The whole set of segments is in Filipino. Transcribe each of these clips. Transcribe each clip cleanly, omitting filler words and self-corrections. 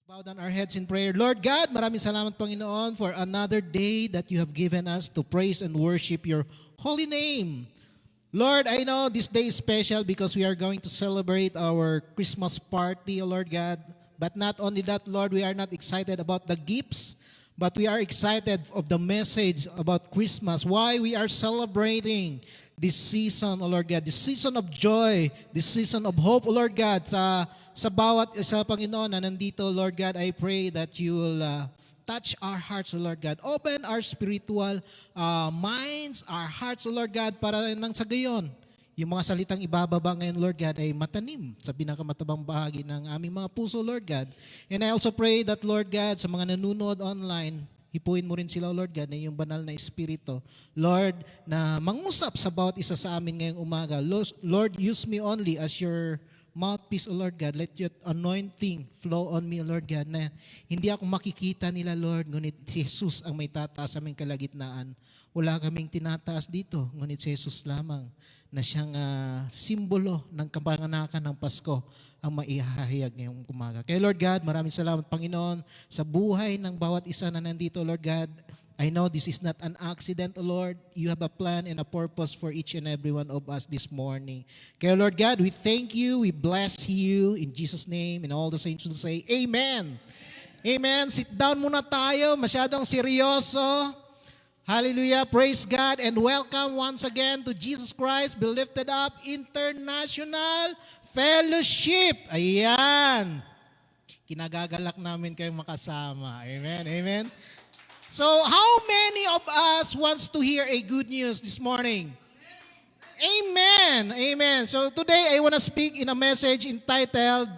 Bow down our heads in prayer. Lord God, maraming salamat Panginoon for another day that you have given us to praise and worship your holy name. Lord, I know this day is special because we are going to celebrate our Christmas party, O Lord God. But not only that, Lord, we are not excited about the gifts, but we are excited of the message about Christmas. Why we are celebrating this season, O Lord God, this season of joy, this season of hope, O Lord God, sa bawat isa, Panginoon, na nandito, Lord God, I pray that you will touch our hearts, O Lord God. Open our spiritual minds, our hearts, O Lord God, para nang sa gayon, yung mga salitang ibababa ngayon, Lord God, ay matanim sa pinakamatabang bahagi ng aming mga puso, Lord God. And I also pray that, Lord God, sa mga nanonood online, hipuin mo rin sila, Lord God, na yung banal na Espiritu. Lord, na mangusap sa bawat isa sa amin ngayong umaga. Lord, use me only as your mouthpiece, O Lord God. Let your anointing flow on me, O Lord God, na hindi ako makikita nila, Lord, ngunit si Jesus ang may tataas sa aming kalagitnaan. Wala kaming tinataas dito, ngunit si Jesus lamang na siyang simbolo ng kapanganakan ng Pasko ang maihahayag ngayong umaga. Kaya Lord God, maraming salamat Panginoon sa buhay ng bawat isa na nandito, Lord God. I know this is not an accident, O Lord. You have a plan and a purpose for each and every one of us this morning. Kaya Lord God, we thank you, we bless you in Jesus' name, and all the saints will say, Amen. Amen. Sit down muna tayo, masyadong seryoso. Hallelujah, praise God, and welcome once again to Jesus Christ Be Lifted Up International Fellowship. Ayan. Kinagagalak namin kayong makasama. Amen, amen. So, how many of us wants to hear a good news this morning? Amen, amen. So, today I want to speak in a message entitled,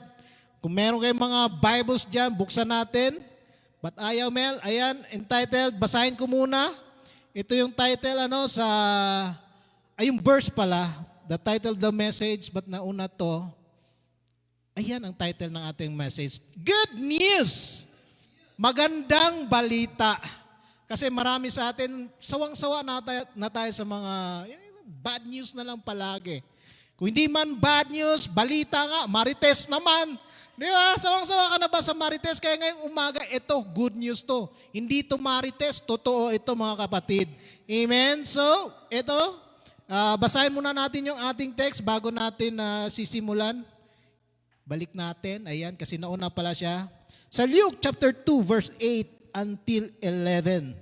kung meron kayong mga Bibles dyan, buksan natin. But ayaw, Mel, ayan, entitled, basahin ko muna. Ito yung title yung verse pala, the title of the message, but nauna to, ayan ang title ng ating message. Good news! Magandang balita. Kasi marami sa atin, sawang-sawa na tayo sa mga bad news na lang palagi. Kung hindi man bad news, balita nga, marites naman. Di ba? Sawang-sawa ka na ba sa marites? Kaya ngayong umaga, ito, good news to. Hindi to marites, totoo ito mga kapatid. Amen? So, ito, basahin muna natin yung ating text bago natin sisimulan. Balik natin, ayan, kasi nauna pala siya. Sa Luke chapter 2, verse 8 until 11.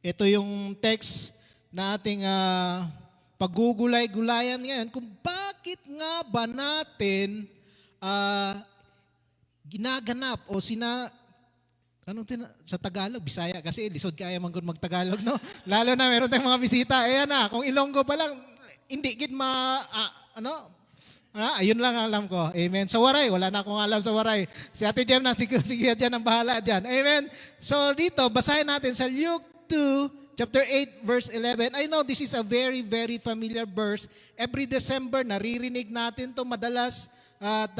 Ito yung text na ating paggugulay-gulayan ngayon kung bakit nga ba natin ginaganap o sa Tagalog, Bisaya, kasi lisod kaya man kung mag-Tagalog, no? Lalo na meron tayong mga bisita. Ayan na, kung Ilonggo pa lang, hindi gid ayun lang alam ko. Amen. Sa Waray, wala na akong alam sa Waray. Si Ate Jem na, sige dyan ang bahala dyan. Amen. So dito, basahin natin sa Luke 2, chapter 8, verse 11. I know this is a very, very familiar verse. Every December, naririnig natin to madalas at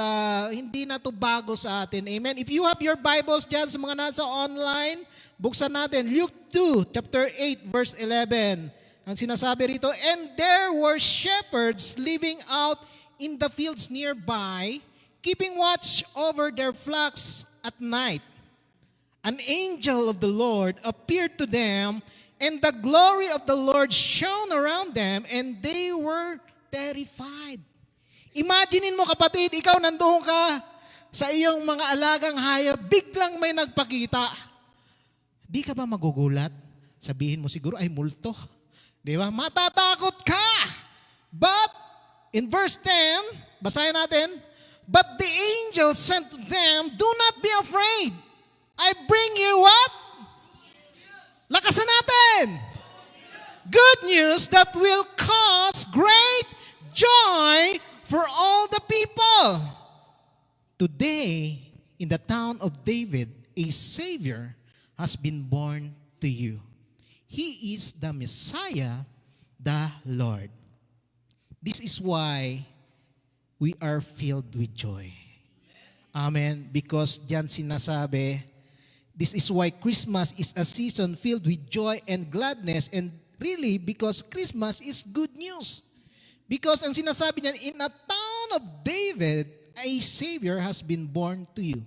hindi na to bago sa atin. Amen. If you have your Bibles dyan sa mga nasa online, buksan natin. Luke 2, chapter 8, verse 11. Ang sinasabi rito, and there were shepherds living out in the fields nearby, keeping watch over their flocks at night. An angel of the Lord appeared to them, and the glory of the Lord shone around them, and they were terrified. Imaginin mo kapatid, ikaw nandoon ka sa iyong mga alagang hayop, biglang may nagpakita. Di ka ba magugulat? Sabihin mo siguro, ay multo. Di ba? Matatakot ka. But, in verse 10, basahin natin, but the angel said to them, do not be afraid. I bring you what? Lakasan natin. Good news that will cause great joy for all the people. Today, in the town of David, a Savior has been born to you. He is the Messiah, the Lord. This is why we are filled with joy. Amen. Because diyan sinasabi, this is why Christmas is a season filled with joy and gladness, and really because Christmas is good news. Because ang sinasabi niyan, in a town of David, a Savior has been born to you.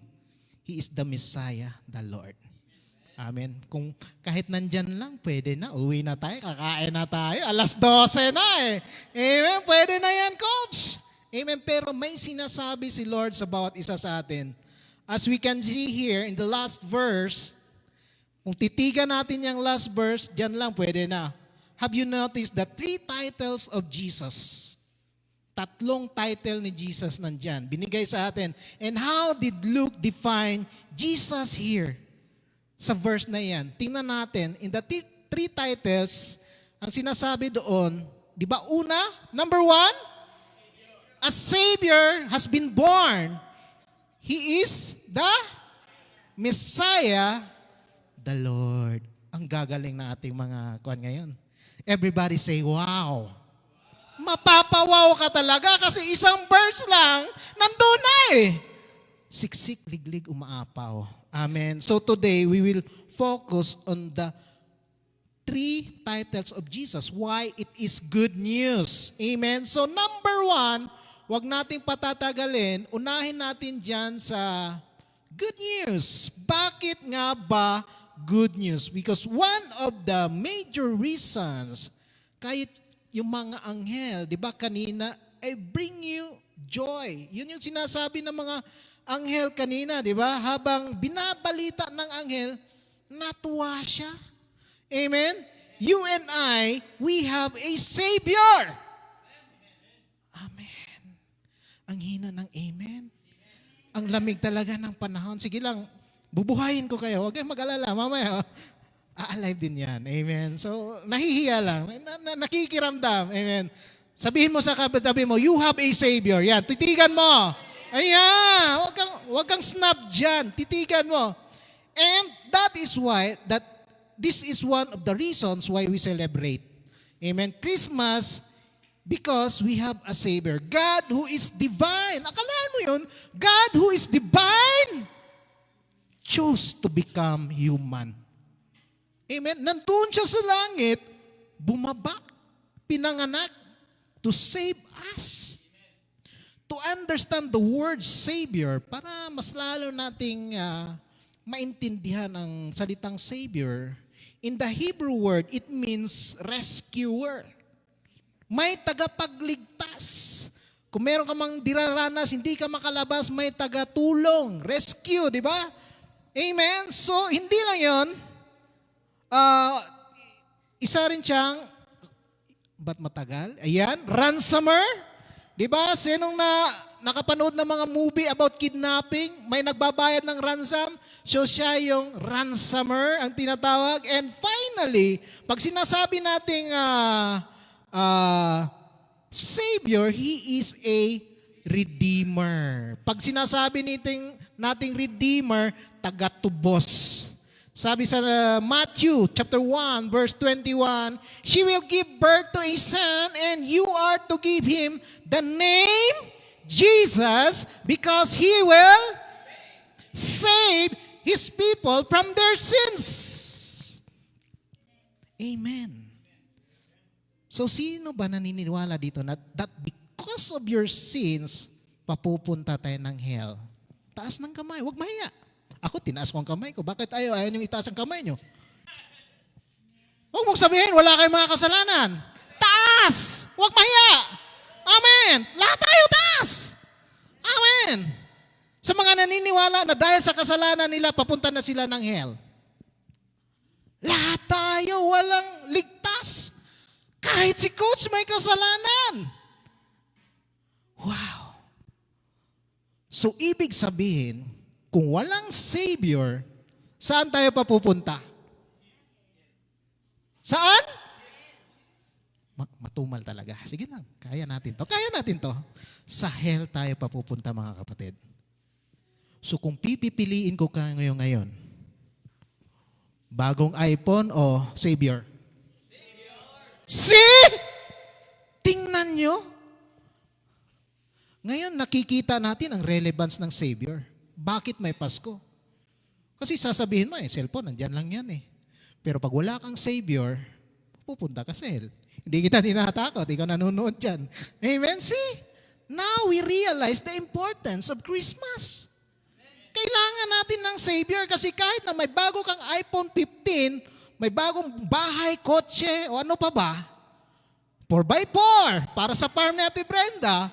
He is the Messiah, the Lord. Amen. Kung kahit nandyan lang, pwede na. Uwi na tayo, kakain na tayo. 12:00 na eh. Amen. Pwede na yan, Coach. Amen. Pero may sinasabi si Lord sa bawat isa sa atin. As we can see here in the last verse, kung titigan natin yung last verse, dyan lang pwede na. Have you noticed the 3 titles of Jesus? 3 title ni Jesus nandyan. Binigay sa atin. And how did Luke define Jesus here? Sa verse na yan. Tingnan natin. In the 3 titles, ang sinasabi doon, di ba una, number 1, a Savior has been born. He is the Messiah, the Lord. Ang gagaling na ating mga kuwan ngayon. Everybody say, wow. Mapapawaw ka talaga kasi isang verse lang, nandun na eh. Siksik, liglig, umaapaw. Amen. So today, we will focus on the 3 titles of Jesus. Why it is good news. Amen. So number 1, wag nating patatagalin. Unahin natin dyan sa good news. Bakit nga ba good news? Because one of the major reasons, kahit yung mga anghel, di ba kanina, I bring you joy. Yun yung sinasabi ng mga anghel kanina, di ba? Habang binabalita ng anghel, natuwa siya. Amen? You and I, we have a Savior. Amen. Ang hina ng amen. Ang lamig talaga ng panahon. Sige lang, bubuhayin ko kayo. Huwag kayong mag-alala. Mamaya, alive din yan. Amen. So, nahihiya lang. Nakikiramdam. Amen. Sabihin mo sa katabi mo, you have a Savior. Yan, titigan mo. Ayan, wag kang snub dyan. Titigan mo. And that is why, this is one of the reasons why we celebrate. Amen. Christmas, because we have a Savior. God who is divine. Akalaan mo yun? God who is divine chose to become human. Amen. Nandun siya sa langit, bumaba, pinanganak to save us. To understand the word Savior, para mas lalo nating maintindihan ang salitang Savior, in the Hebrew word, it means rescuer. May tagapagligtas. Kung meron ka mang diraranas, hindi ka makalabas, may tagatulong. Rescue, di ba? Amen? So, hindi lang yun. Isa rin siyang, ba't matagal? Ayan, ransomer. Diba? Sinong nakapanood ng mga movie about kidnapping, may nagbabayad ng ransom, so siya yung ransomer, ang tinatawag. And finally, pag sinasabi nating Savior, He is a Redeemer. Pag sinasabi nating Redeemer, tagatubos. Sabi sa Matthew chapter 1 verse 21, she will give birth to a son and you are to give him the name Jesus because he will save his people from their sins. Amen. So sino ba naniniwala dito na that because of your sins, papupunta tayo ng hell? Taas ng kamay, huwag mahiya. Ako, tinaas ko ang kamay ko. Bakit ayaw niyong itaas ang kamay niyo? Huwag mong sabihin, wala kayong mga kasalanan. Taas! Huwag mahiya! Amen! Lahat tayo taas! Amen! Sa mga naniniwala na dahil sa kasalanan nila, papunta na sila ng hell. Lahat tayo walang ligtas. Kahit si Coach may kasalanan. Wow! So, ibig sabihin, kung walang Savior, saan tayo papupunta? Saan? Matumal talaga. Sige lang, kaya natin to. Kaya natin to. Sa hell tayo papupunta, mga kapatid. So kung pipipiliin ko ka ngayon, bagong iPhone o Savior? See? Tingnan nyo. Ngayon nakikita natin ang relevance ng Savior. Bakit may Pasko? Kasi sasabihin mo cellphone, nandyan lang yan eh. Pero pag wala kang Savior, pupunta ka sa hell. Hindi kita tinatakot, ikaw nanonood dyan. Amen? See? Now we realize the importance of Christmas. Kailangan natin natin ng Savior kasi kahit na may bago kang iPhone 15, may bagong bahay, kotse, o ano pa ba, 4x4 para sa farm ni Ate Brenda,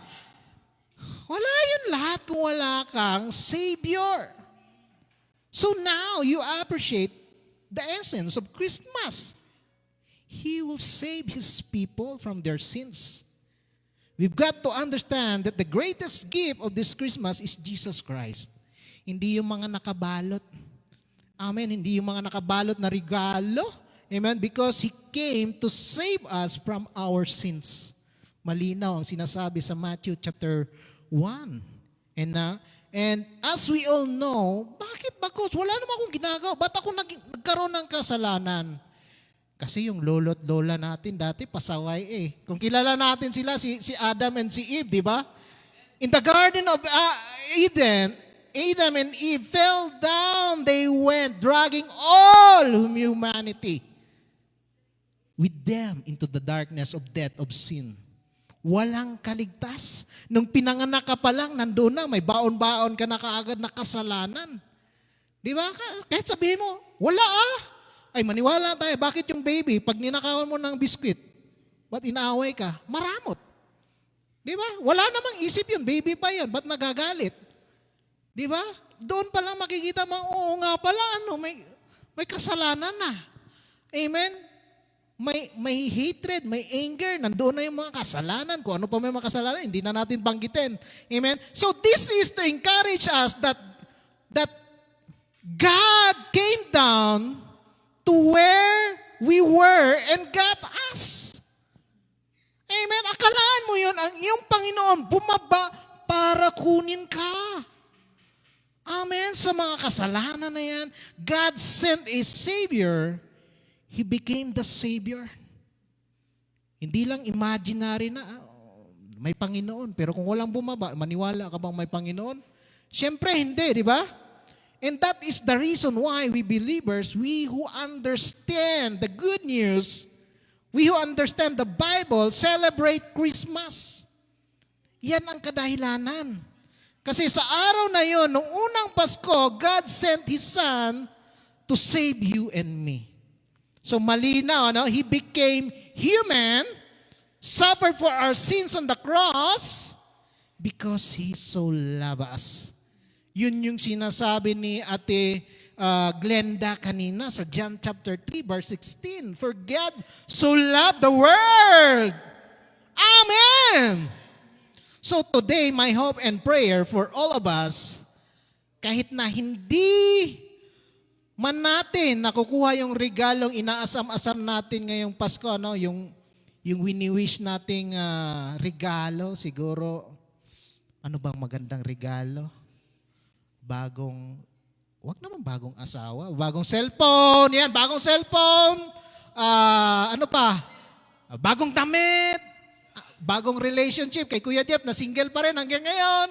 wala yun lahat kung wala kang Savior. So now you appreciate the essence of Christmas. He will save His people from their sins. We've got to understand that the greatest gift of this Christmas is Jesus Christ. Hindi yung mga nakabalot. Amen. Hindi yung mga nakabalot na regalo. Amen. Because He came to save us from our sins. Malinaw ang sinasabi sa Matthew chapter 1. And as we all know, bakit ba, Coach? Wala naman akong ginagawa. Ba't ako nagkaroon ng kasalanan? Kasi yung lolo't lola natin dati pasaway eh. Kung kilala natin sila, si Adam and si Eve, di ba? In the Garden of Eden, Adam and Eve fell down. They went dragging all humanity with them into the darkness of death, of sin. Walang kaligtas. Nung pinanganak ka pa lang, nandoon na, may baon-baon ka na kaagad na kasalanan. Di ba? Kahit sabihin mo, wala Ay, maniwala tayo. Bakit yung baby, pag ninakawan mo ng biskwit, ba't inaaway ka? Maramot. Di ba? Wala namang isip yun. Baby pa yan. Ba't nagagalit? Di ba? Doon pa lang makikita mo, oo nga pala, may kasalanan na. Amen? May hatred, may anger, nandoon na yung mga kasalanan. Kung ano pa may mga kasalanan, hindi na natin banggitin. Amen? So this is to encourage us that God came down to where we were and got us. Amen? Akalaan mo yun, ang iyong Panginoon bumaba para kunin ka. Amen? Sa mga kasalanan na yan, God sent a Savior. He became the Savior. Hindi lang imaginary na, may Panginoon. Pero kung walang bumaba, maniwala ka bang may Panginoon? Siyempre hindi, di ba? And that is the reason why we believers, we who understand the good news, we who understand the Bible, celebrate Christmas. Yan ang kadahilanan. Kasi sa araw na yon, nung unang Pasko, God sent His Son to save you and me. So malinaw, He became human, suffered for our sins on the cross because He so loved us. Yun yung sinasabi ni Ate Glenda kanina sa John chapter 3 verse 16. For God so loved the world. Amen! So today, my hope and prayer for all of us, kahit na hindi man natin nakukuha yung regalong inaasam-asam natin ngayong Pasko, yung wini-wish nating regalo, siguro, ano bang magandang regalo? Wag naman bagong asawa, bagong cellphone, yan, bagong cellphone, ano pa? Bagong damit, bagong relationship, kay Kuya Jeff na single pa rin hanggang ngayon.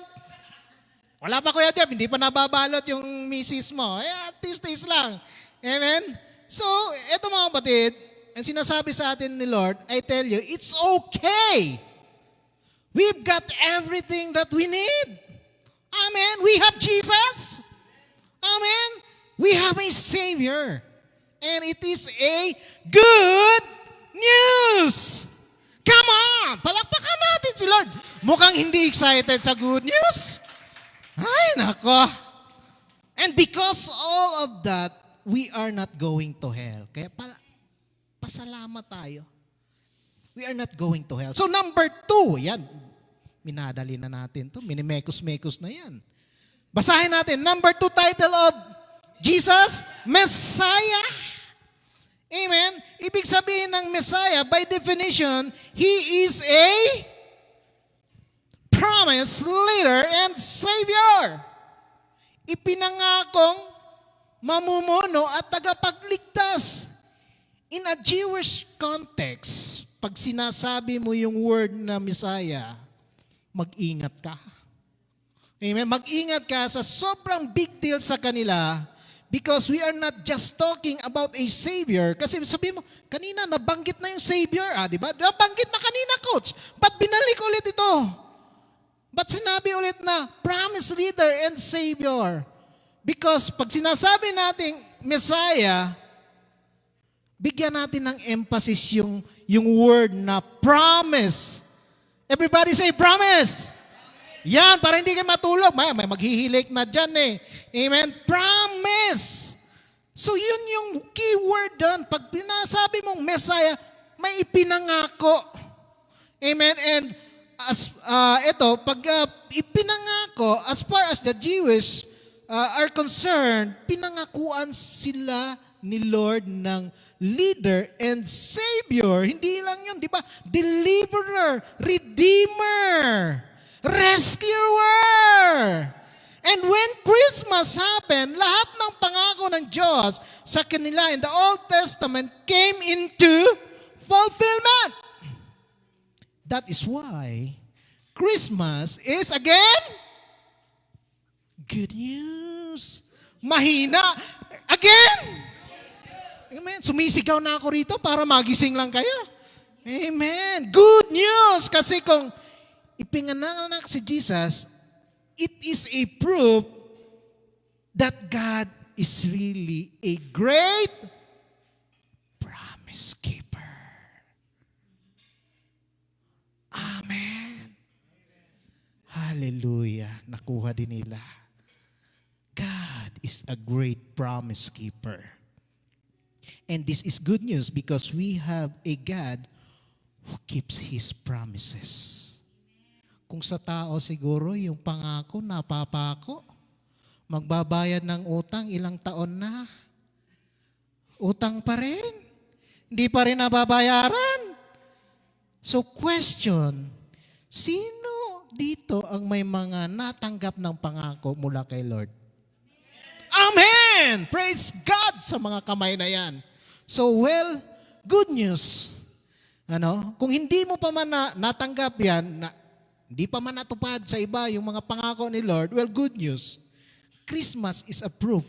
Wala pa, Kuya Jeff, hindi pa nababalot yung misis mo. Tis-tis lang. Amen? So, eto mga kapatid, ang sinasabi sa atin ni Lord, I tell you, it's okay. We've got everything that we need. Amen? We have Jesus. Amen? We have a Savior. And it is a good news. Come on! Palakpakan natin si Lord. Mukhang hindi excited sa good news. Ay, nako. And because all of that, we are not going to hell. Kaya pasalamat tayo. We are not going to hell. So number 2, yan. Minadali na natin to. Minimekos-mekos na yan. Basahin natin. Number 2 title of Jesus, Messiah. Amen? Ibig sabihin ng Messiah, by definition, He is a promise, leader, and Savior. Ipinangakong mamumuno at tagapagligtas. In a Jewish context, pag sinasabi mo yung word na Messiah, mag-ingat ka. Amen? Mag-ingat ka sa sobrang big deal sa kanila because we are not just talking about a Savior. Kasi sabi mo, kanina nabanggit na yung Savior. Di ba? Nabanggit na kanina, Coach. Ba't binalik ulit ito? Ba't sinabi ulit na promise, leader, and Savior? Because pag sinasabi nating Messiah, bigyan natin ng emphasis yung word na promise. Everybody say promise. Yan, para hindi kayo matulog. May maghihilik na dyan eh. Amen? Promise. So yun yung keyword doon. Pag pinasabi mong Messiah, may ipinangako. Amen? And pag ipinangako, as far as the Jewish are concerned, pinangakuan sila ni Lord ng leader and Savior. Hindi lang yun, di ba? Deliverer, Redeemer, Rescuer. And when Christmas happened, lahat ng pangako ng Diyos sa kanila in the Old Testament came into fulfillment. That is why Christmas is again good news. Mahina. Again. Amen. Sumisigaw na ako rito para magising lang kayo. Amen. Good news. Kasi kung ipinanganak si Jesus, it is a proof that God is really a great promise keeper. Amen. Hallelujah. Nakuha din nila. God is a great promise keeper. And this is good news because we have a God who keeps His promises. Kung sa tao siguro yung pangako, napapako, magbabayad ng utang ilang taon na, utang pa rin, hindi pa rin nababayaran. So question, sino dito ang may mga natanggap ng pangako mula kay Lord? Amen! Praise God sa mga kamay na yan. So good news. Kung hindi mo pa man natanggap yan, hindi pa man natupad sa iba yung mga pangako ni Lord, good news. Christmas is a proof,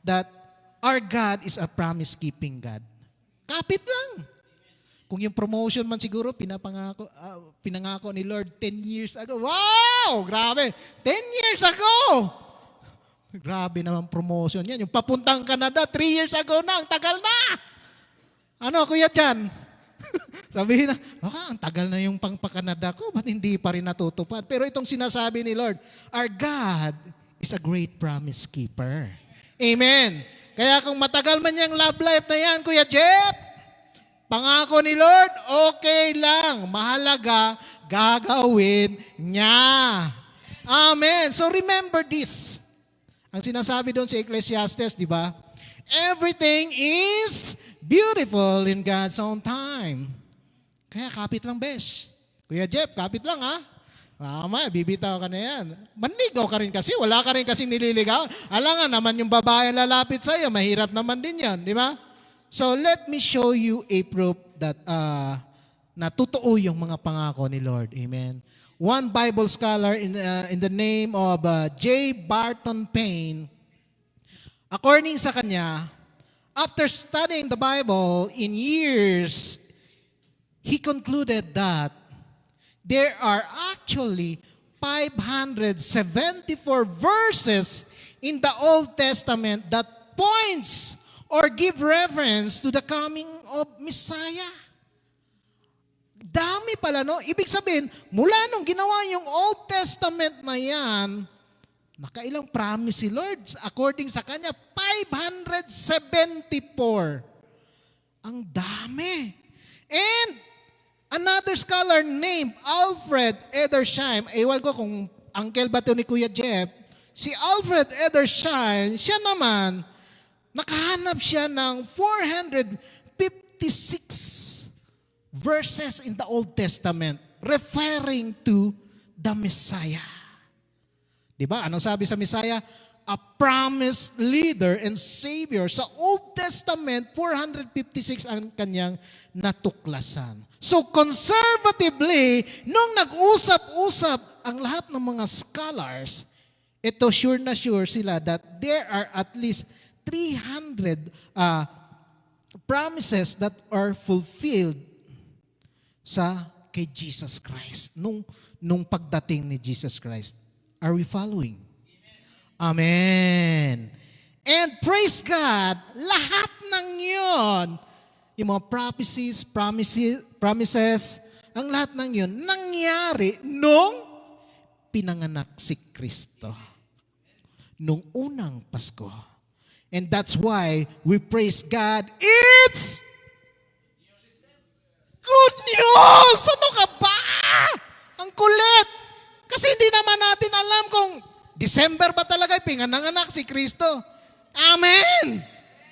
that our God is a promise-keeping God. Kapit lang. Kung yung promotion man siguro, pinangako ni Lord 10 years ago. Wow! Grabe! 10 years ago! Grabe naman promotion yan. Yung papuntang Canada, 3 years ago na. Ang tagal na! Kuya Jan? Sabihin na, ang tagal na yung pang-Canada ko, ba't hindi pa rin natutupad? Pero itong sinasabi ni Lord, our God is a great promise keeper. Amen. Kaya kung matagal man yung love life na yan, Kuya Jeff, pangako ni Lord, okay lang. Mahalaga, gagawin niya. Amen. So remember this. Ang sinasabi doon sa Ecclesiastes, di ba? Everything is beautiful in God's own time. Kaya kapit lang, besh. Kuya Jeff, kapit lang ha. Mamaya, bibitaw ka na yan. Manligaw ka rin kasi. Wala ka rin kasi nililigaw. Alangan naman yung babae lalapit sa'yo. Mahirap naman din yan. Di ba? So, let me show you a proof that na totoo yung mga pangako ni Lord. Amen. One Bible scholar in the name of J. Barton Payne, according sa kanya, after studying the Bible in years, he concluded that there are actually 574 verses in the Old Testament that points or give reference to the coming of Messiah. Dami pala, no? Ibig sabihin, mula nung ginawa yung Old Testament na yan, nakailang promise si Lord? According sa kanya, 574. Ang dami. And another scholar named Alfred Edersheim, ewan ko kung uncle ba ito ni Kuya Jeff, si Alfred Edersheim, siya naman, nakahanap siya ng 456 verses in the Old Testament referring to the Messiah. Diba? Anong sabi sa Messiah? A promised leader and Savior. Sa Old Testament, 456 ang kanyang natuklasan. So conservatively, nung nag-usap-usap ang lahat ng mga scholars, ito sure na sure sila that there are at least 300 promises that are fulfilled kay Jesus Christ, nung pagdating ni Jesus Christ. Are we following? Amen. And praise God, lahat ng yun, yung mga promises, ang lahat ng yun, nangyari nung pinanganak si Kristo. Nung unang Pasko. And that's why we praise God. It's good news! Ano ka ba? Ang kulit! Kasi hindi naman natin alam kung December ba talaga pinanganak si Kristo. Amen!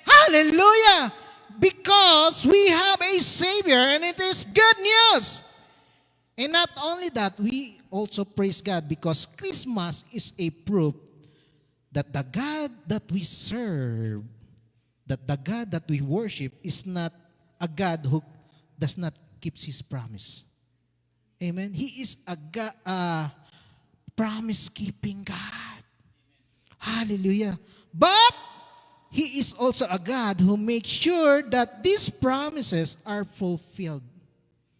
Hallelujah! Because we have a Savior and it is good news. And not only that, we also praise God because Christmas is a proof that the God that we serve, that the God that we worship is not a God who does not keep His promise. Amen? He is a promise-keeping God. Hallelujah. But He is also a God who makes sure that these promises are fulfilled.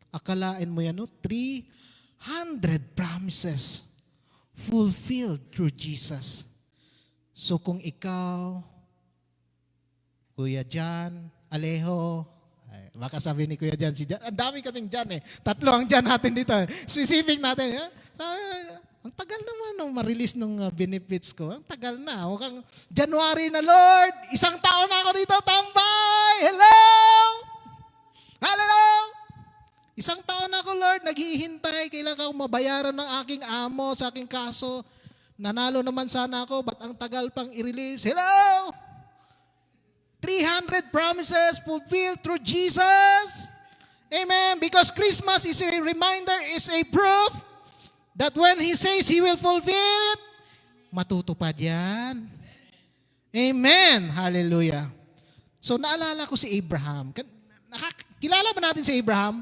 Akalain mo yan, no? 300 promises fulfilled through Jesus. So kung ikaw, Kuya Jan, Alejo, baka sabi ni Kuya Jan, si Jan, ang dami kasing Jan eh. 3 ang Jan natin dito. Specific natin. Ang tagal naman nung ma-release nung benefits ko. Ang tagal na. Mukhang January na, Lord. 1 taon na ako dito, tambay. Hello! Hello! 1 taon na ako, Lord. Naghihintay. Kailangan akong mabayaran ng aking amo sa aking kaso. Nanalo naman sana ako, but ang tagal pang i-release. Hello! 300 promises fulfilled through Jesus. Amen. Because Christmas is a reminder, is a proof that when He says He will fulfill it, matutupad yan. Amen. Hallelujah. So naalala ko si Abraham. Kilala ba natin si Abraham?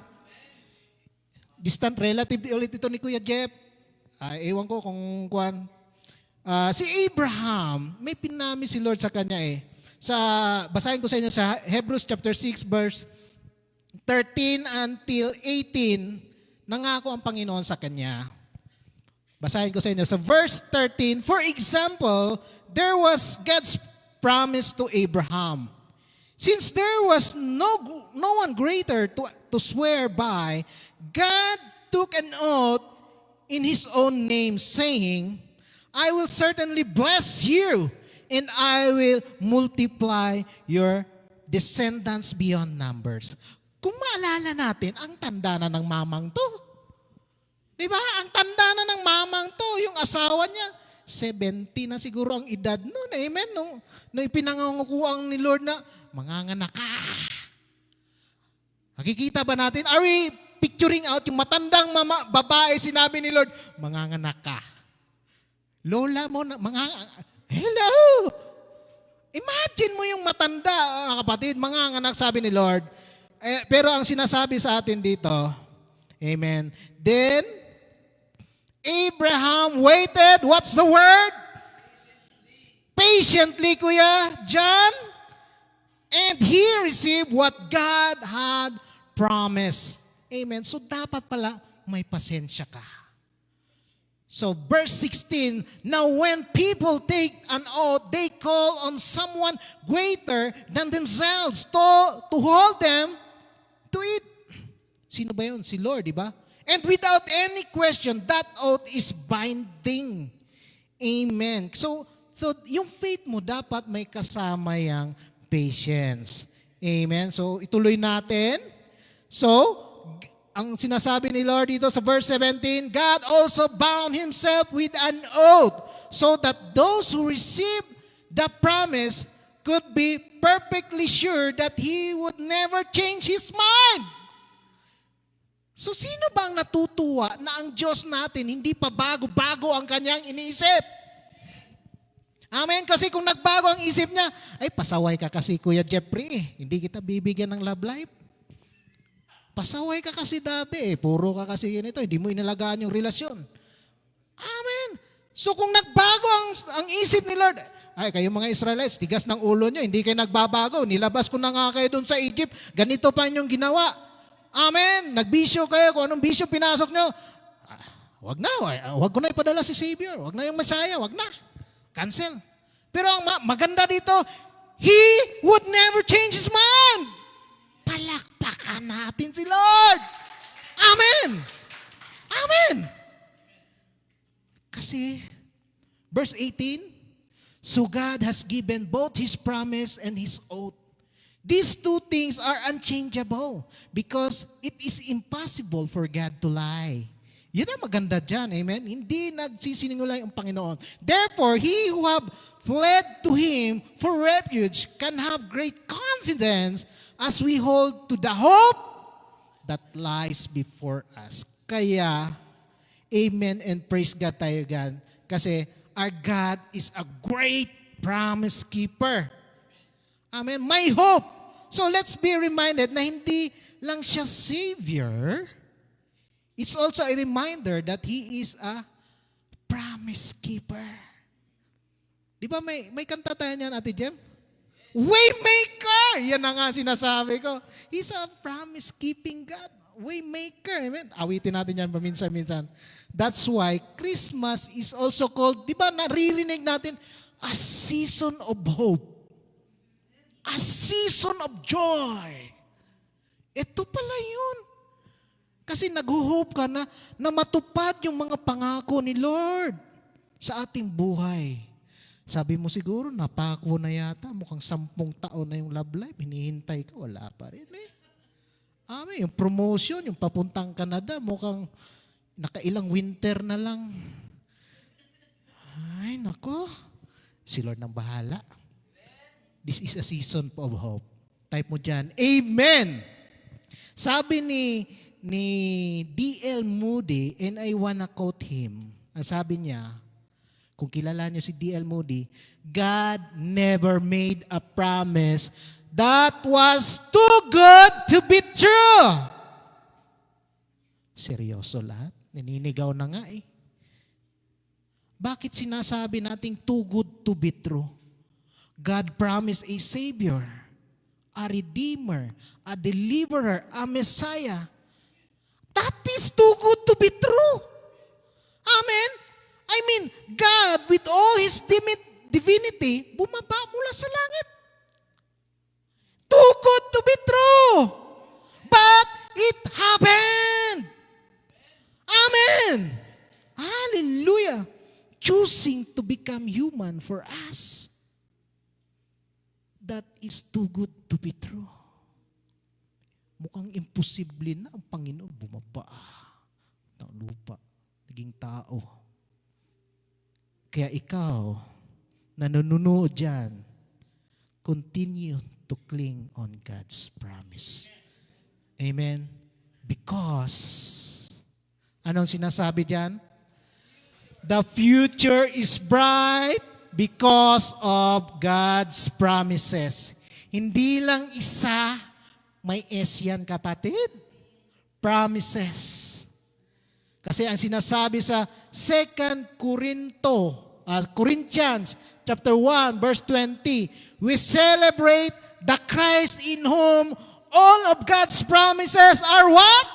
Distant relative ulit ito ni Kuya Jeff. Ewan ko kung kuwan. Si Abraham, may pinami si Lord sa kanya eh. Basahin ko sa inyo sa Hebrews chapter 6 verse 13 until 18, nangako ang Panginoon sa kanya. Basahin ko sa inyo sa verse 13. For example, there was God's promise to Abraham. Since there was no one greater to swear by, God took an oath in His own name, saying, I will certainly bless you, and I will multiply your descendants beyond numbers. Kung maalala natin, ang tanda na ng mamang to. Diba? Ang tanda na ng mamang to. Yung asawa niya, 70 na siguro ang edad noon. Amen? Nung ipinangangukuhan ni Lord na, manganganak ka. Nakikita ba natin? Are we picturing out yung matandang babae, sinabi ni Lord, manganganak ka. Lola mo na, hello! Imagine mo yung matanda, kapatid, manganganak, sabi ni Lord. Pero ang sinasabi sa atin dito, amen, then, Abraham waited, what's the word? Patiently, Kuya John. And he received what God had promised. Amen. So dapat pala may pasensya ka. So verse 16, now when people take an oath, they call on someone greater than themselves to hold them to it. Sino ba yun? Si Lord, di ba? And without any question, that oath is binding. Amen. So yung faith mo dapat may kasama yung patience. Amen. So ituloy natin. So, ang sinasabi ni Lord dito sa verse 17, God also bound Himself with an oath so that those who receive the promise could be perfectly sure that He would never change His mind. So sino bang natutuwa na ang Diyos natin hindi pa bago-bago ang kanyang iniisip? Amen? Kasi kung nagbago ang isip niya, ay pasaway ka kasi Kuya Jeffrey, hindi kita bibigyan ng love life. Pasaway ka kasi dati puro ka kasi ganito, hindi mo inalagaan yung relasyon. Amen. So kung nagbago ang isip ni Lord, ay kayo mga Israelites, tigas ng ulo nyo, hindi kayo nagbabago, nilabas ko na nga kayo doon sa Egypt, ganito pa inyong ginawa. Amen. Nagbisyo kayo, kung anong bisyo pinasok nyo, wag na, wag ko na ipadala si Savior, wag na yung Messiah, wag na. Cancel. Pero ang maganda dito, He would never change His mind. Palakpakan natin si Lord. Amen. Amen. Kasi, verse 18, so God has given both His promise and His oath. These two things are unchangeable because it is impossible for God to lie. Yun ang maganda dyan, amen? Hindi nagsisinungaling ang Panginoon. Therefore, he who have fled to Him for refuge can have great confidence as we hold to the hope that lies before us. Kaya, amen and praise God tayo gan. Kasi our God is a great promise keeper. Amen. May hope. So let's be reminded na hindi lang siya Savior. It's also a reminder that He is a promise keeper. Di ba may kanta tayo niyan, Ate Jem? Waymaker! Yan na nga sinasabi ko. He's a promise-keeping God. Waymaker. Amen? Awitin natin yan paminsan-minsan. That's why Christmas is also called, di ba naririnig natin, a season of hope. A season of joy. Ito pala yun. Kasi nag-hope ka na matupad yung mga pangako ni Lord sa ating buhay. Sabi mo siguro, napako na yata, mukhang 10 taon na yung love life, hinihintay ka, wala pa rin eh. Amen, yung promotion, yung papuntang Canada, mukhang nakailang winter na lang. Ay, nako, si Lord nang bahala. This is a season of hope. Type mo dyan, Amen! Sabi ni D.L. Moody, and I wanna quote him, ang sabi niya, kung kilala niyo si D.L. Moody, God never made a promise that was too good to be true. Seryoso lahat? Naninigaw na nga eh. Bakit sinasabi nating too good to be true? God promised a Savior, a Redeemer, a Deliverer, a Messiah. That is too good to be true. Amen? I mean, God, with all His divinity, bumaba mula sa langit. Too good to be true. But it happened. Amen. Hallelujah. Choosing to become human for us. That is too good to be true. Mukhang imposible na ang Panginoon bumaba ng lupa, naging tao. Kaya ikaw, na nanonood dyan, continue to cling on God's promise. Amen? Because, anong sinasabi dyan? The future is bright because of God's promises. Hindi lang isa, may S yan, kapatid. Promises. Kasi ang sinasabi sa 2 Corinthians chapter 1 verse 20, we celebrate the Christ in whom all of God's promises are what?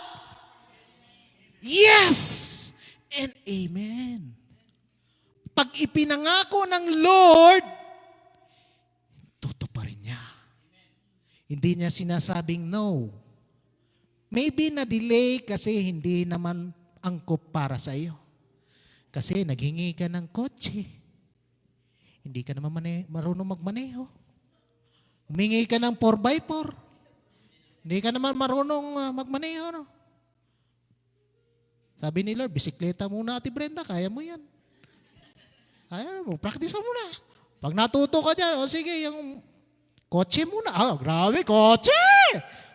Yes and amen. Pag ipinangako ng Lord, tutuparin niya. Hindi niya sinasabing no. Maybe na-delay kasi hindi naman angkop para sa iyo. Kasi naghingi ka ng kotse. Hindi ka naman marunong magmaneho. Humingi ka ng 4x4. Hindi ka naman marunong magmaneho. No? Sabi ni Lord, bisikleta muna, Ate Brenda, kaya mo yan. Kaya mo, practice mo muna. Pag natuto ka dyan, o sige, yung kotse muna. Grabe, kotse!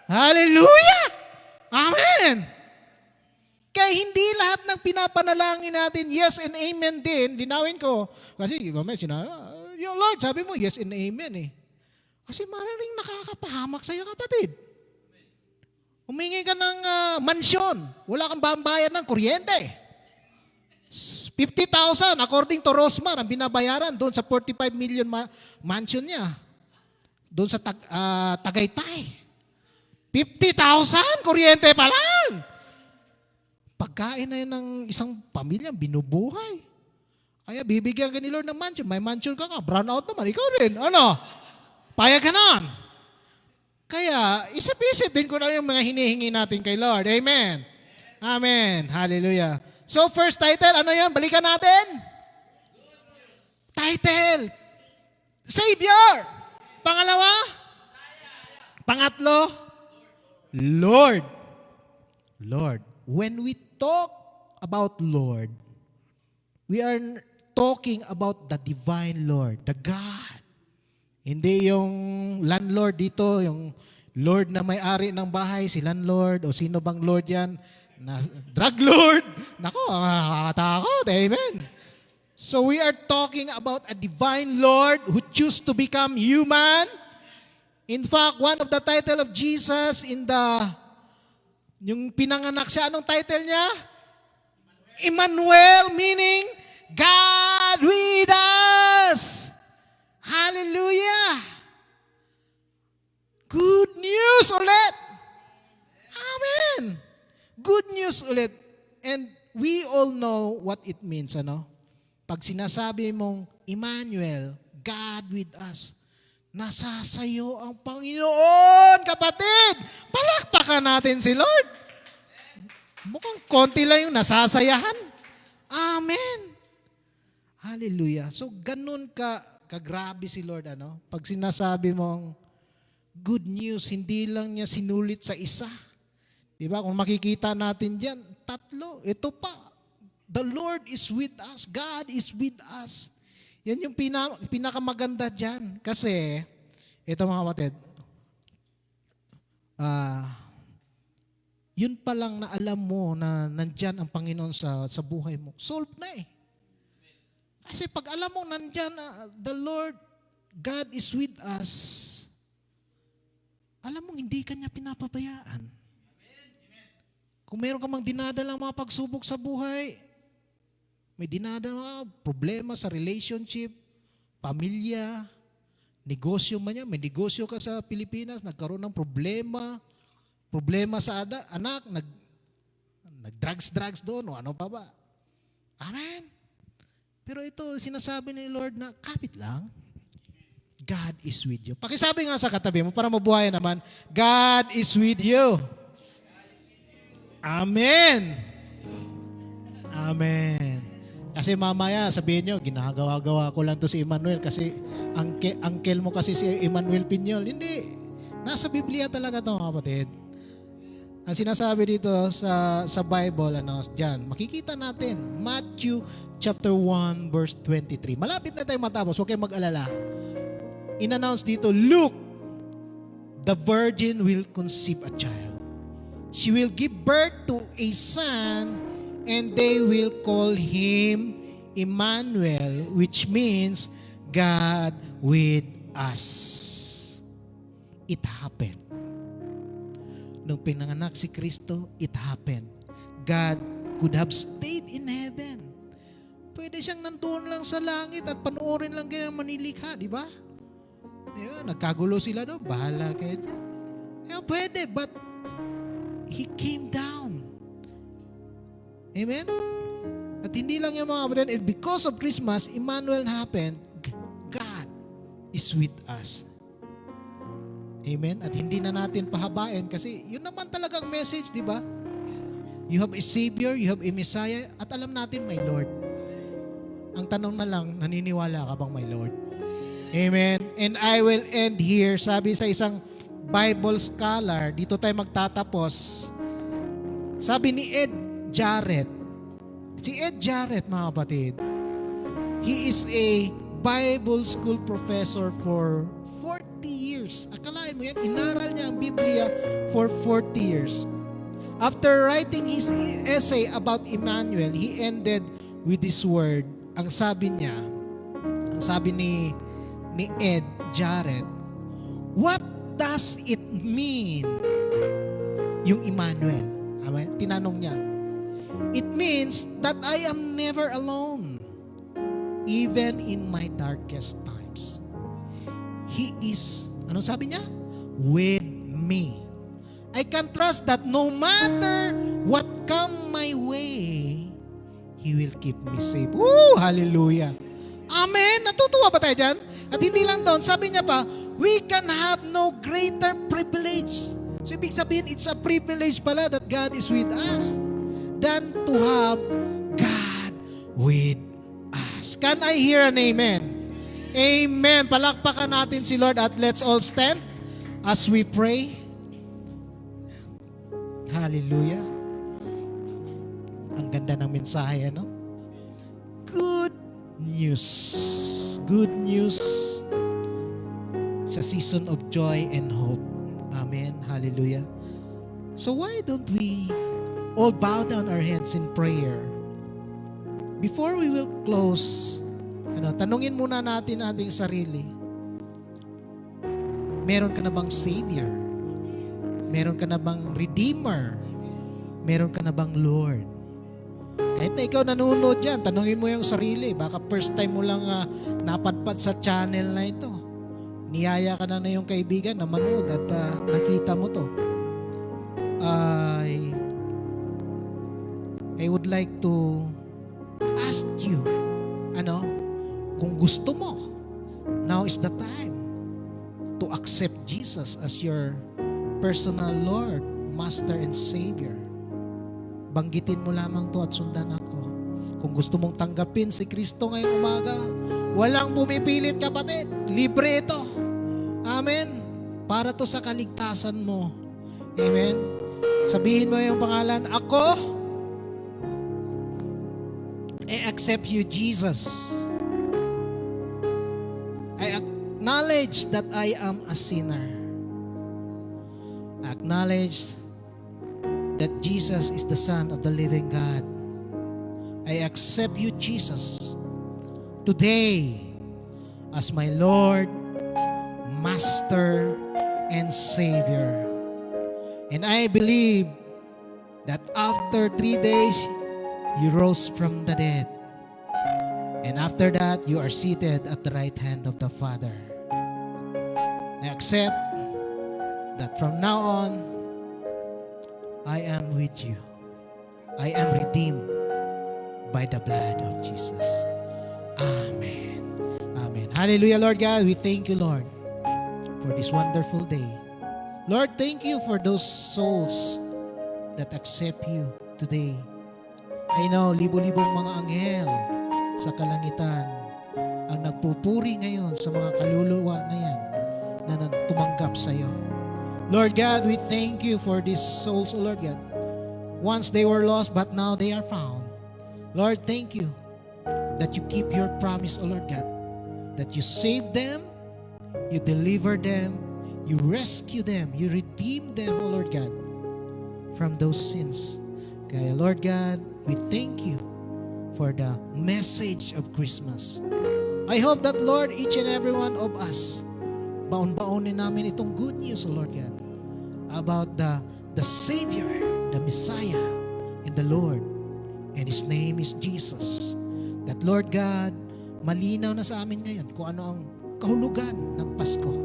Hallelujah! Amen! Kaya hindi lahat ng pinapanalangin natin, yes and amen din, linawin ko. Kasi, mamaya sinabi, yung Lord, sabi mo, yes and amen eh. Kasi maraming nakakapahamak sa'yo, kapatid. Humingi ka ng mansyon, wala kang bambayad ng kuryente. 50,000 according to Rosmar ang binabayaran doon sa 45 million mansion niya. Doon sa Tagaytay. 50,000 kuryente pa lang. Pagkain na yun ng isang pamilya, binubuhay. Kaya bibigyan ka ni Lord ng mansion. May mansion ka nga, brown out naman. Ikaw rin. Ano? Payag ka nun. Kaya, isip-isipin ko na yung mga hinihingi natin kay Lord. Amen. Amen. Hallelujah. So, first title, ano yan? Balikan natin. Title. Savior. Pangalawa? Pangatlo? Lord. Lord. When we talk about Lord, we are talking about the divine Lord, the God. Hindi yung landlord dito, yung Lord na may-ari ng bahay, si landlord, o sino bang Lord yan? Drug Lord. Nako, nakakatakot. Amen. So we are talking about a divine Lord who chose to become human. In fact, one of the title of Jesus yung pinanganak siya, anong title niya? Emmanuel, meaning God with us. Hallelujah. Good news ulit. Amen. Good news ulit. And we all know what it means, ano? Pag sinasabi mong Emmanuel, God with us, nasasayo ang Panginoon, kapatid. Palakpakan natin si Lord. Mukhang konti lang yung nasasayahan. Amen. Hallelujah. So, ganun kagrabe si Lord, ano? Pag sinasabi mong good news, hindi lang niya sinulit sa isa. Diba? Kung makikita natin diyan, tatlo. Ito pa. The Lord is with us. God is with us. Yan yung pinakamaganda dyan. Kasi, ito mga kapatid, yun pa lang na alam mo na nandyan ang Panginoon sa buhay mo. Solve na eh. Kasi pag alam mo nandyan the Lord, God is with us, alam mo hindi ka niya pinapabayaan. Kung meron ka mang dinadalang mga pagsubok sa buhay, may dinadala problema sa relationship, pamilya, negosyo man yan. May negosyo ka sa Pilipinas, nagkaroon ng problema sa anak, nag-drugs doon, o ano pa ba. Amen. Pero ito, sinasabi ni Lord na kapit lang, God is with you. Pakisabi nga sa katabi mo para mabuhay naman, God is with you. Amen. Amen. Kasi mamaya, sabihin nyo, ginagawa-gawa ko lang to si Emmanuel kasi uncle mo kasi si Emmanuel Piñol. Hindi. Nasa Biblia talaga ito, mga kapatid. Ang sinasabi dito sa Bible, diyan, makikita natin, Matthew chapter 1, verse 23. Malapit na tayo matapos, huwag kayong mag-alala. In-announce dito, look, the virgin will conceive a child. She will give birth to a son, and they will call him Emmanuel, which means God with us. It happened. Nung pinanganak si Kristo, it happened. God could have stayed in heaven. Pwede siyang nandun lang sa langit at panoorin lang kayo manilikha, di ba? Diba? Nagkagulo sila doon, bahala kayo dyan. Yeah, pwede, but He came down. Amen? At hindi lang yung mga kapatid, and because of Christmas, Emmanuel happened, God is with us. Amen? At hindi na natin pahabain kasi yun naman talagang message, di ba? You have a Savior, you have a Messiah, at alam natin may Lord. Ang tanong na lang, naniniwala ka bang may Lord? Amen? And I will end here. Sabi sa isang Bible scholar, dito tayo magtatapos. Sabi ni Ed Jarrett, si Ed Jarrett, mga kapatid, he is a Bible school professor for 40 years. Akalain mo yan, inaral niya ang Biblia for 40 years. After writing his essay about Emmanuel, he ended with this word. Ang sabi niya, ang sabi ni Ed Jarrett, what does it mean yung Emmanuel? Tinanong niya. It means that I am never alone, even in my darkest times. He is, anong sabi niya? With me. I can trust that no matter what come my way, He will keep me safe. Woo! Hallelujah! Amen! Natutuwa ba tayo dyan? At hindi lang doon, sabi niya pa, we can have no greater privilege. So ibig sabihin, it's a privilege pala that God is with us than to have God with us. Can I hear an amen? Amen. Palakpakan natin si Lord at let's all stand as we pray. Hallelujah. Ang ganda ng mensahe, ano? Good news. Good news sa season of joy and hope. Amen. Hallelujah. So why don't we all bow down our heads in prayer? Before we will close, tanungin muna natin ating sarili. Meron ka na bang Savior? Meron ka na bang Redeemer? Meron ka na bang Lord? Kahit na ikaw nanonood dyan, tanungin mo yung sarili. Baka first time mo lang napadpad sa channel na ito. Niyaya ka na yung kaibigan na manood at nakita mo to. I would like to ask you, kung gusto mo, now is the time to accept Jesus as your personal Lord, Master and Savior. Banggitin mo lamang to at sundan ako. Kung gusto mong tanggapin si Kristo ngayong umaga, walang pumipilit kapatid. Libre ito. Amen. Para to sa kaligtasan mo. Amen. Sabihin mo yung pangalan, ako, I accept you, Jesus. I acknowledge that I am a sinner. I acknowledge that Jesus is the Son of the living God. I accept you, Jesus, today as my Lord, Master, and Savior. And I believe that after 3 days, you rose from the dead. And after that, you are seated at the right hand of the Father. I accept that from now on, I am with you. I am redeemed by the blood of Jesus. Amen. Amen. Hallelujah, Lord God. We thank you, Lord, for this wonderful day. Lord, thank you for those souls that accept you today. I know, libo-libong mga anghel sa kalangitan ang nagpupuri ngayon sa mga kaluluwa na yan na nagtumanggap sa iyo. Lord God, we thank you for these souls, O Lord God. Once they were lost, but now they are found. Lord, thank you that you keep your promise, O Lord God, that you save them, you deliver them, you rescue them, you redeem them, O Lord God, from those sins. Kaya Lord God, we thank you for the message of Christmas. I hope that, Lord, each and every one of us, baon-baonin namin itong good news, O Lord God, about the Savior, the Messiah, and the Lord. And His name is Jesus. That, Lord God, malinaw na sa amin ngayon kung ano ang kahulugan ng Pasko.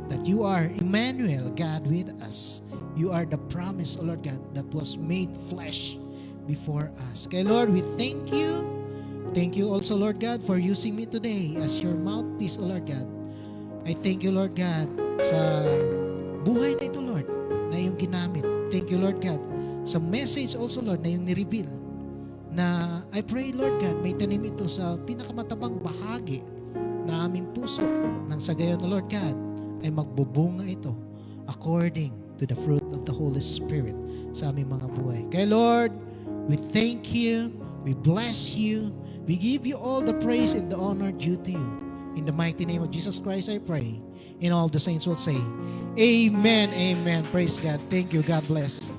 That you are Emmanuel, God with us. You are the promise, O Lord God, that was made flesh before us. Kaya Lord, we thank you. Thank you also, Lord God, for using me today as your mouthpiece, O Lord God. I thank you, Lord God, sa buhay na ito, Lord, na yung ginamit. Thank you, Lord God, sa message also, Lord, na yung nireveal. Na I pray, Lord God, may tanim ito sa pinakamatabang bahagi na aming puso. Nang sa gayon, Lord God, ay magbubunga ito according to the fruit of the Holy Spirit sa aming mga buhay. Kaya Lord, we thank you, we bless you, we give you all the praise and the honor due to you. In the mighty name of Jesus Christ, I pray. And all the saints will say, Amen, Amen. Praise God. Thank you. God bless.